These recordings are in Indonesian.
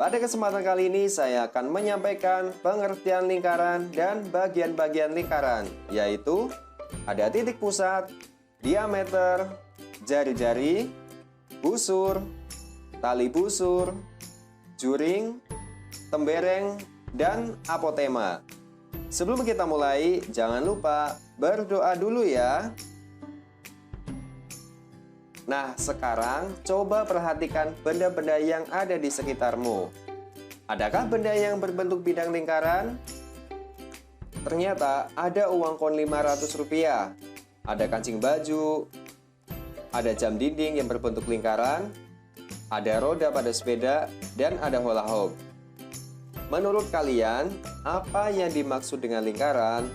Pada kesempatan kali ini saya akan menyampaikan pengertian lingkaran dan bagian-bagian lingkaran, yaitu ada titik pusat, diameter, jari-jari, busur, tali busur, juring, tembereng, dan apotema. Sebelum kita mulai, jangan lupa berdoa dulu ya. Nah, sekarang coba perhatikan benda-benda yang ada di sekitarmu. Adakah benda yang berbentuk bidang lingkaran? Ternyata ada uang koin Rp500, ada kancing baju, ada jam dinding yang berbentuk lingkaran, ada roda pada sepeda, dan ada hula hoop. Menurut kalian, apa yang dimaksud dengan lingkaran?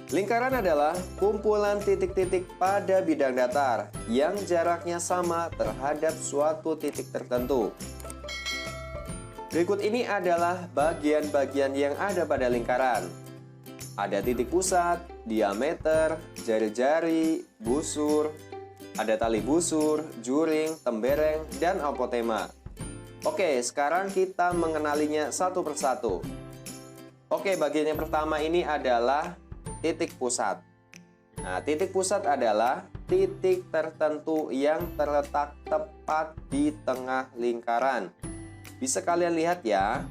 Lingkaran adalah kumpulan titik-titik pada bidang datar yang jaraknya sama terhadap suatu titik tertentu. Berikut ini adalah bagian-bagian yang ada pada lingkaran. Ada titik pusat, diameter, jari-jari, busur, ada tali busur, juring, tembereng, dan apotema. Oke, sekarang kita mengenalinya satu persatu. Oke, bagian yang pertama ini adalah titik pusat. Nah, titik pusat adalah titik tertentu yang terletak tepat di tengah lingkaran. Bisa kalian lihat ya,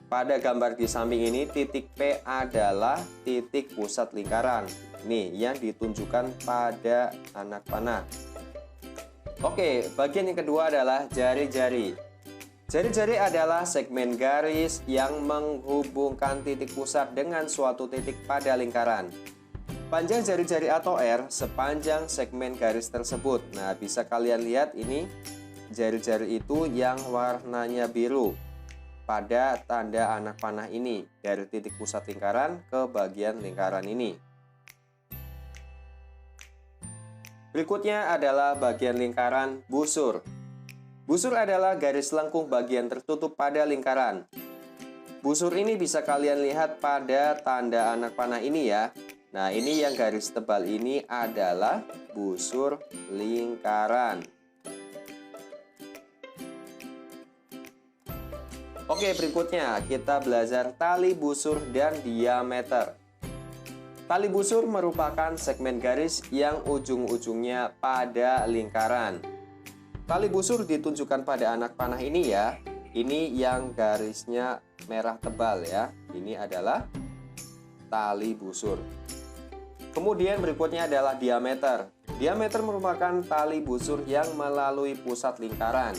pada gambar di samping ini titik P adalah titik pusat lingkaran. Nih, yang ditunjukkan pada anak panah. Oke, bagian yang kedua adalah jari-jari. Jari-jari adalah segmen garis yang menghubungkan titik pusat dengan suatu titik pada lingkaran. Panjang jari-jari atau R sepanjang segmen garis tersebut. Nah, bisa kalian lihat ini jari-jari itu yang warnanya biru pada tanda anak panah ini, dari titik pusat lingkaran ke bagian lingkaran ini. Berikutnya adalah bagian lingkaran busur. Busur adalah garis lengkung bagian tertutup pada lingkaran. Busur ini bisa kalian lihat pada tanda anak panah ini ya. Nah, ini yang garis tebal ini adalah busur lingkaran. Oke, berikutnya kita belajar tali busur dan diameter. Tali busur merupakan segmen garis yang ujung-ujungnya pada lingkaran. Tali busur ditunjukkan pada anak panah ini ya. Ini yang garisnya merah tebal ya. Ini adalah tali busur. Kemudian berikutnya adalah diameter. Diameter merupakan tali busur yang melalui pusat lingkaran.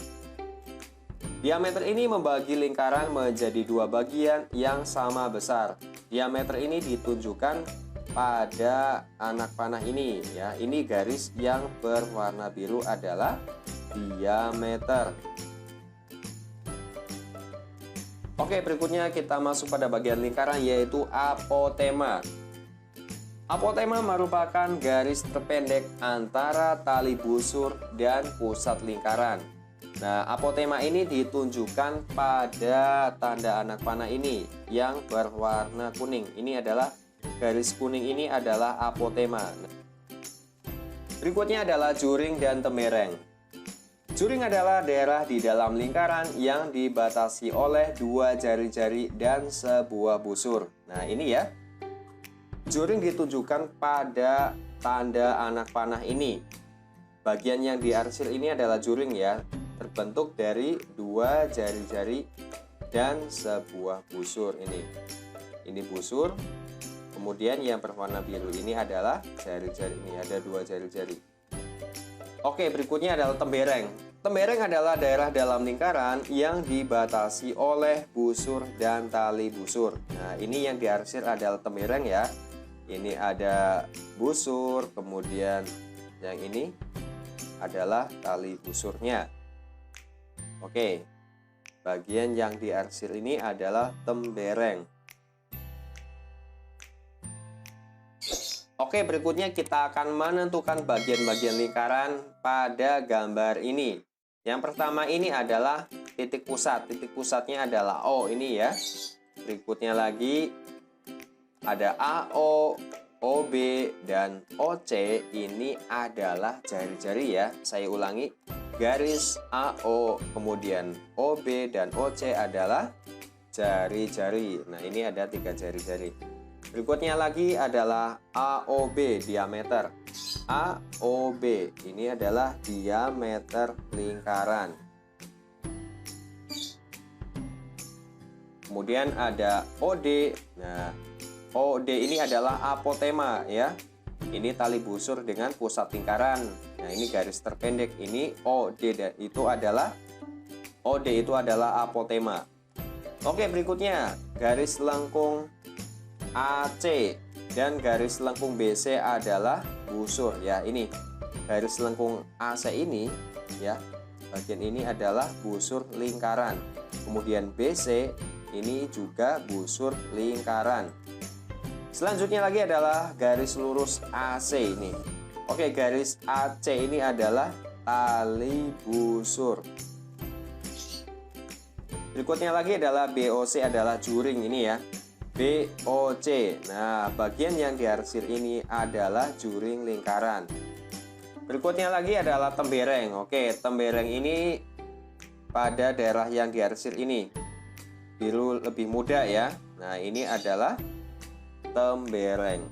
Diameter ini membagi lingkaran menjadi dua bagian yang sama besar. Diameter ini ditunjukkan pada anak panah ini ya. Ini garis yang berwarna biru adalah diameter. Oke, berikutnya kita masuk pada bagian lingkaran, yaitu apotema. Apotema merupakan garis terpendek antara tali busur dan pusat lingkaran. Nah, apotema ini ditunjukkan pada tanda anak panah ini yang berwarna kuning. Ini adalah garis kuning, ini adalah apotema. Berikutnya adalah juring dan tembereng. Juring adalah daerah di dalam lingkaran yang dibatasi oleh dua jari-jari dan sebuah busur. Nah, ini ya. Juring ditunjukkan pada tanda anak panah ini. Bagian yang diarsir ini adalah juring ya, terbentuk dari dua jari-jari dan sebuah busur ini. Ini busur. Kemudian yang berwarna biru ini adalah jari-jari, ini ada dua jari-jari. Oke, berikutnya adalah tembereng. Tembereng adalah daerah dalam lingkaran yang dibatasi oleh busur dan tali busur. Nah, ini yang diarsir adalah tembereng ya. Ini ada busur, kemudian yang ini adalah tali busurnya. Oke, bagian yang diarsir ini adalah tembereng. Oke, berikutnya kita akan menentukan bagian-bagian lingkaran pada gambar ini. Yang pertama ini adalah titik pusat. Titik pusatnya adalah O ini ya. Berikutnya lagi ada AO, OB, dan OC. Ini adalah jari-jari ya. Saya ulangi. garis AO, kemudian OB dan OC adalah jari-jari. Nah, ini ada 3 jari-jari. Berikutnya lagi adalah AOB, diameter. AOB ini adalah diameter lingkaran. Kemudian ada OD. Nah, OD ini adalah apotema ya. Ini tali busur dengan pusat lingkaran. Nah, ini garis terpendek. Ini OD dan OD itu adalah apotema. Oke, berikutnya garis lengkung AC dan garis lengkung BC adalah busur ya. Ini garis lengkung AC ini ya. Bagian ini adalah busur lingkaran. Kemudian BC ini juga busur lingkaran. Selanjutnya lagi adalah garis lurus AC ini. Oke, garis AC ini adalah tali busur. Berikutnya lagi adalah BOC, adalah juring ini ya. BOC. Nah, bagian yang diarsir ini adalah juring lingkaran. Berikutnya lagi adalah tembereng. Oke, tembereng ini pada daerah yang diarsir ini. Biru lebih muda ya. Nah, ini adalah tembereng.